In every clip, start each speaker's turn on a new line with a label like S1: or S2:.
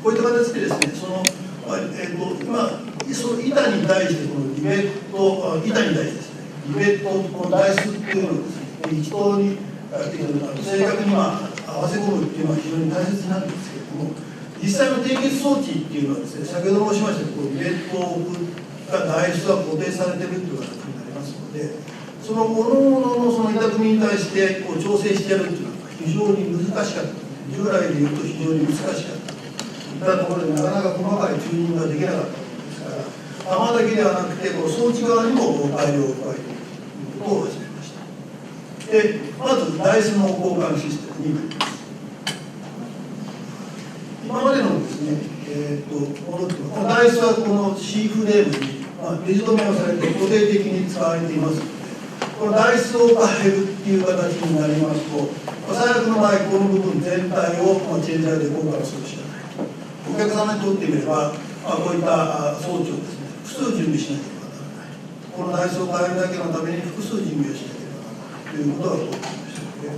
S1: こういった形でですね、今、その板に対して、このリベット、板に対してですね、リベット、この台数っていうのをですね、一等に正確に合わせ込むっていうのは非常に大切なんですけれども、実際の締結装置っていうのはですね、先ほど申しましたように、リベットが台数が固定されているという形になりますので、その各々のその板組みに対してこう調整してやるっていうのは非常に難しかった。従来でいうと非常に難しかった。いったところでなかなか細かいチューニングができなかったものですから、玉だけではなくて、この装置側にも改良を加えていくということを始めました。で、まず台数の交換システムになります。今までのですね、戻ってます。この台数はこの C フレームに、ネジ止めをされて固定的に使われていますので、この台数を変えるっていう形になりますと、最悪の場合、この部分全体をチェンジャーで交換するしかない。お客様にとってみれば、こういった装置をですね、複数準備しなければならない。この台数を変えるだけのために複数準備をしなければならないということが起こっていましたので、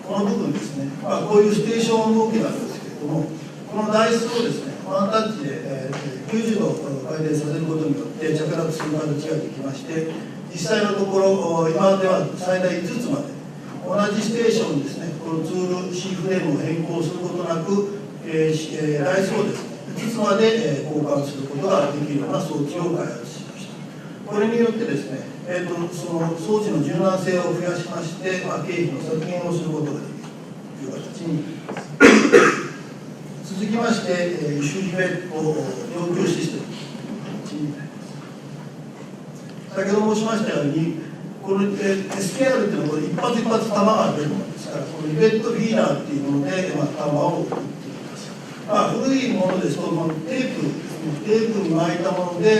S1: この部分ですね、こういうステーション動きなんですけれども、この台数をですね、ワンタッチで90度回転させることによって着落する形ができまして、実際のところ、今では最大5つまで、同じステーションにですね、このツール C フレームを変更することなく、台数をですね、5つまで交換することができるような装置を開発しました。これによってですね、その装置の柔軟性を増やしまして、経費の削減をすることができるという形になります。続きまして、輸出リベット要求システムになります。先ほど申しましたように、この SKR っていうのは一発一発弾が出るものですから、このリベットフィーダーっていうもので、弾を打っていきます。古いものですと、テープに巻いたもので、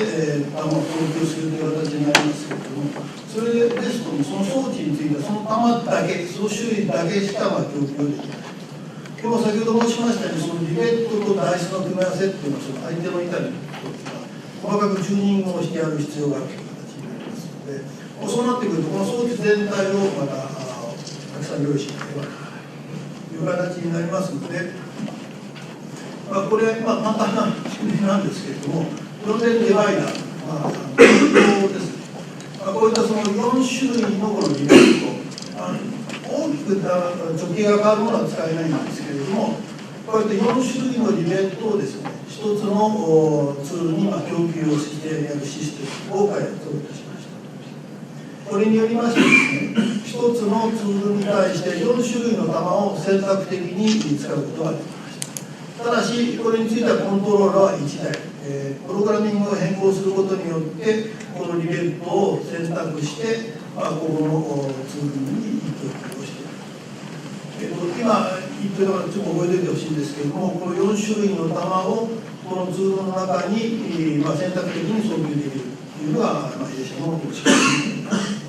S1: 弾を供給するという形になりますけれども、それですと、その装置については、その弾だけ、その種類だけしか供給できない。でも先ほど申しましたように、そのリベットと台数の組み合わせっていうのは、その相手の板に細かくチューニングをしてやる必要があるという形になりますので、そうなってくると、この装置全体をまたたくさん用意しなければならないという形になりますので、これ、簡単な仕組みなんですけれども、4連デバイダー、ですね、こういったその4種類のこのリベット、大きく直径が変わるものは使えないんですけれども、こうやって4種類のリベットをですね、一つのツールに供給をしてやるシステムを開発をいたしました。これによりましてですね、一つのツールに対して4種類の弾を選択的に使うことができました。ただし、これについてはコントローラーは1台、プログラミングを変更することによって、このリベットを選択して、ここのツールに供給をしている。今言ってるのはちょっと覚えておいてほしいんですけれども、この4種類の弾をこのツールの中に、選択的に送球できるというのが、弊社の仕組みになります。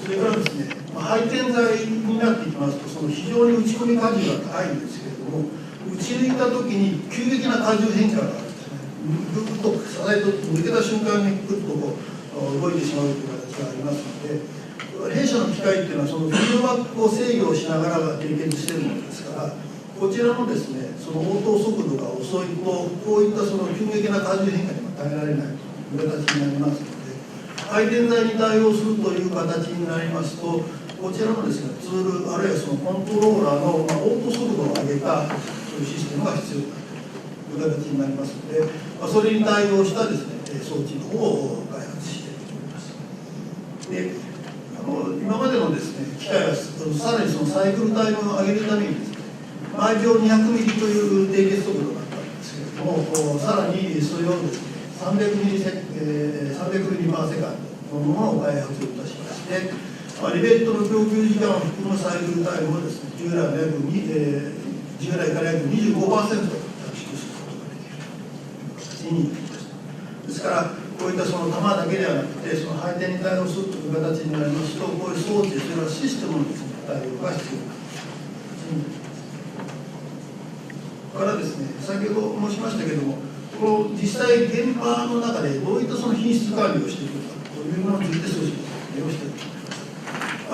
S1: それからですね、配点材になっていきますと、その非常に打ち込み荷重が高いんですけれども、打ち抜いたときに急激な荷重変化があるんですね。ぐっと支えと抜けた瞬間にぐっとこう動いてしまうという形がありますので、弊社の機械っていうのはそのフィードバックを制御しながら経験しているものですから、こちらのですね、その応答速度が遅いと、こういったその急激な荷重変化にも耐えられないという形になりますので、配電材に対応するという形になりますと、こちらのですね、ツール、あるいはそのコントローラーの応答速度を上げたそういうシステムが必要だという形になりますので、それに対応したですね、装置の方を開発しております。で、今までのですね、機械はさらにそのサイクルタイムを上げるためにですね、毎秒200ミリという締結速度だったんですけれども、さらにそれをですね、300ミリパーセカンドのものを開発いたしまして、リベットの供給時間を含むサイクルタイムをですね、従来から約 25% 短縮することができるという形になりました。ですから、こういったその弾だけではなくて、その配電に対応するという形になりますと、こういう装置、それからシステムのですね、対応が必要な形になります。からですね、先ほど申しましたけれども、この実際現場の中でどういったその品質管理をしていくかというのについて少し説明をしていきま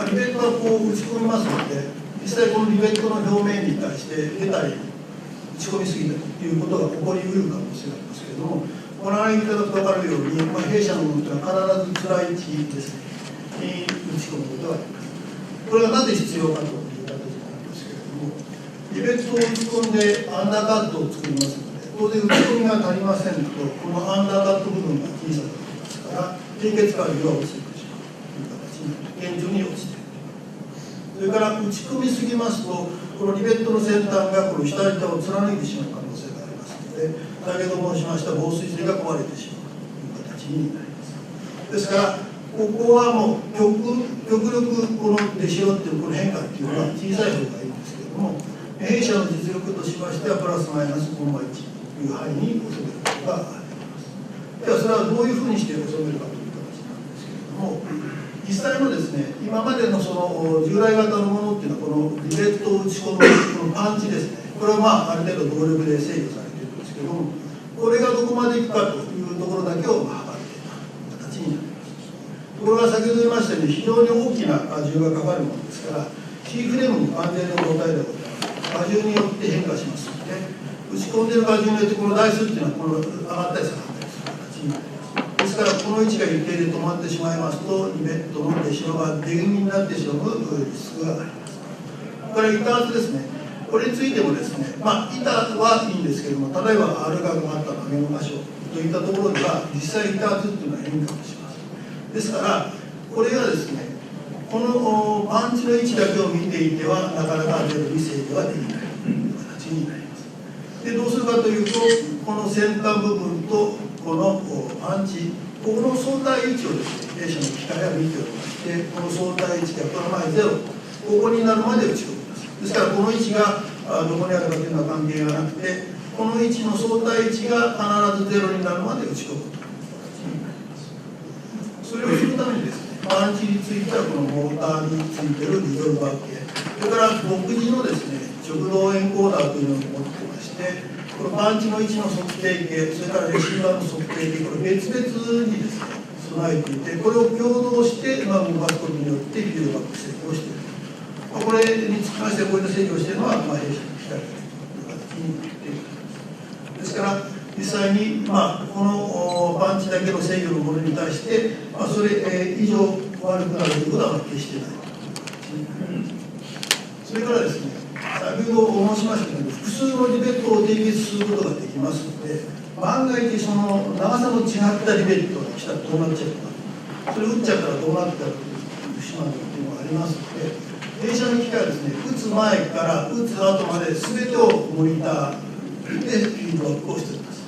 S1: す。リベットはこう打ち込みますので、実際このリベットの表面に対して出たり打ち込みすぎたりということが起こりうる可能性がありますけれども、ご覧いただくと分かるように、弊社のものというのは必ずつらい位置ですね、に打ち込むことがあります。これがなぜ必要かという形なんですけれども、リベットを打ち込んでアンダーカットを作りますので、当然打ち込みが足りませんと、このアンダーカット部分が小さくなりますから、低血管が落ちていくしまうという形になる、現状に落ちている。それから打ち込みすぎますと、このリベットの先端がこの下板を貫いてしまう可能性がありますので、先ほど申しました防水性が壊れてしまうという形になります。ですからここはもう極力この出しろっていうこの変化っていうのは小さい方がいいんですけれども、弊社の実力としましてはプラスマイナスコンマ1という範囲に収めることがあります。ではそれはどういうふうにして収めるかという形なんですけれども、実際のですね、今までのその従来型のものっていうのはこのリベットを打ち込むこのパンチですね、これはある程度動力で制御されているんですけども、これがどこまでいくかというところだけを測っていた形になります。ところが先ほど言いましたように非常に大きな荷重がかかるものですから、C フレームも安全な状態でございます。荷重によって変化しますので、打ち込んでいる荷重によってこの台数っていうのはこの上がったり下がったりする形になります。ですからこの位置が一定で止まってしまいますと、リベットの出しろが出気味になってしまうリスクがあります。これ板圧ですね。これについてもですね、板はいいんですけども、例えば R 角があった曲げの箇所といったところでは、実際板圧っていうのは変化をします。ですから、これがですね、このパンチの位置だけを見ていては、なかなかある程度に制御ができないという形になります。で、どうするかというと、この先端部分とこのパンチ、ここの相対位置をですね、弊社の機械は見ておりまして、この相対位置がこの前0、ここになるまで打ち込みます。ですから、この位置がどこにあるかというのは関係がなくて、この位置の相対位置が必ず0になるまで打ち込むという形になります。それをするためにですね、パンチについてはこのモーターについているリゾルバー系、それから独自のですね、直動エンコーダーというのを持ってまして、このパンチの位置の測定系、それからレシーバーの測定系、これ別々にですね、備えていて、これを共同して動かすことによってフィードバック制御をしている。これにつきましてこういった制御をしているのは、弊社の機械という形になっていると。ですから、実際に、このパンチだけの制御のものに対して、それ以上悪くなるということは決してないという形になります。それからですね、先ほど申しましたけど、複数のリベットを締結することができますので、万が一その長さの違ったリベットが来たらどうなっちゃうか、それ打っちゃったらどうなったらしまうというのがありますので、弊社の機械はですね、打つ前から打つ後まで全てをモニターでフィードバックをしております。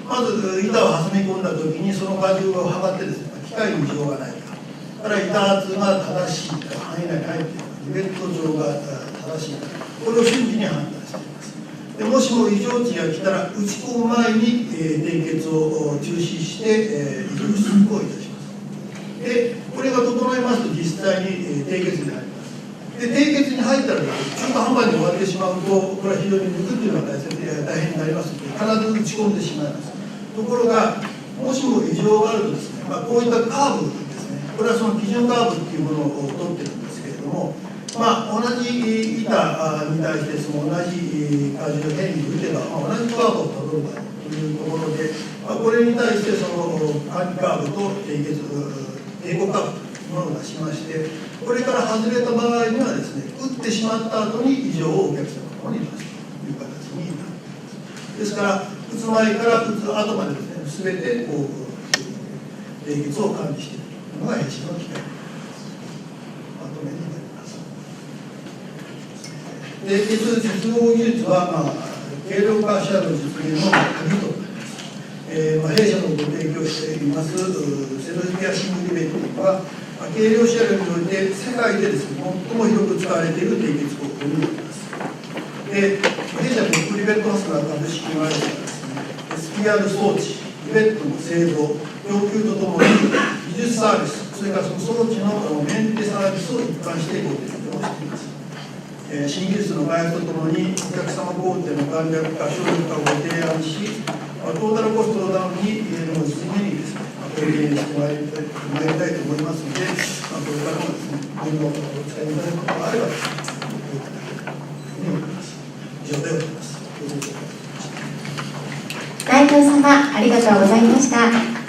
S1: まず板を挟み込んだ時にその荷重を測ってですね、機械に異常がないか、から板圧が正しいか、範囲内に入っているか、リベット上が正しいか、これを瞬時に判断しています。でもしも異常値が来たら打ち込む前に締結を中止して異常出力をいたします。でこれが整いますと実際に締結に入ります。で締結に入ったら中途半端に終わってしまうと、これは非常に抜くというのが大変になりますので、必ず打ち込んでしまいます。ところが、もしも異常があるとですね、こういったカーブですね、これはその基準カーブっていうものを取ってるんですけれども、同じ板に対してその同じ荷重変異を打てば、同じカーブをたどる場合というところで、これに対してその管理カーブと締結抵抗カーブというものを出しまして、これから外れた場合にはですね、打ってしまった後に異常をお客様の方に出すという形になります。ですから、打つ前から打つ後までですね、全てこう締結を管理しているというのが弊社の機械です。まとめになります。で、接合技術は、軽量化シャドウ実現の鍵となります。弊社のご提供していますセルフピアシングリベットは、軽量車両において世界でですね、最も広く使われている締結方法になります。で、弊社のリベットハスラー株式会社はですね、SPR 装置、リベットの製造、供給とともに技術サービス、それからその装置のメンテサービスを一貫してご提供しています。新技術の開発とともにお客様工程の簡略化、省力化をご提案し、トータルコストのダウンにの実現にですね、貢献してまいりたいと思いますので、これからもですね、今後お使いただくことがあればですね、以上でございます。
S2: 代表様、ありがとうございました。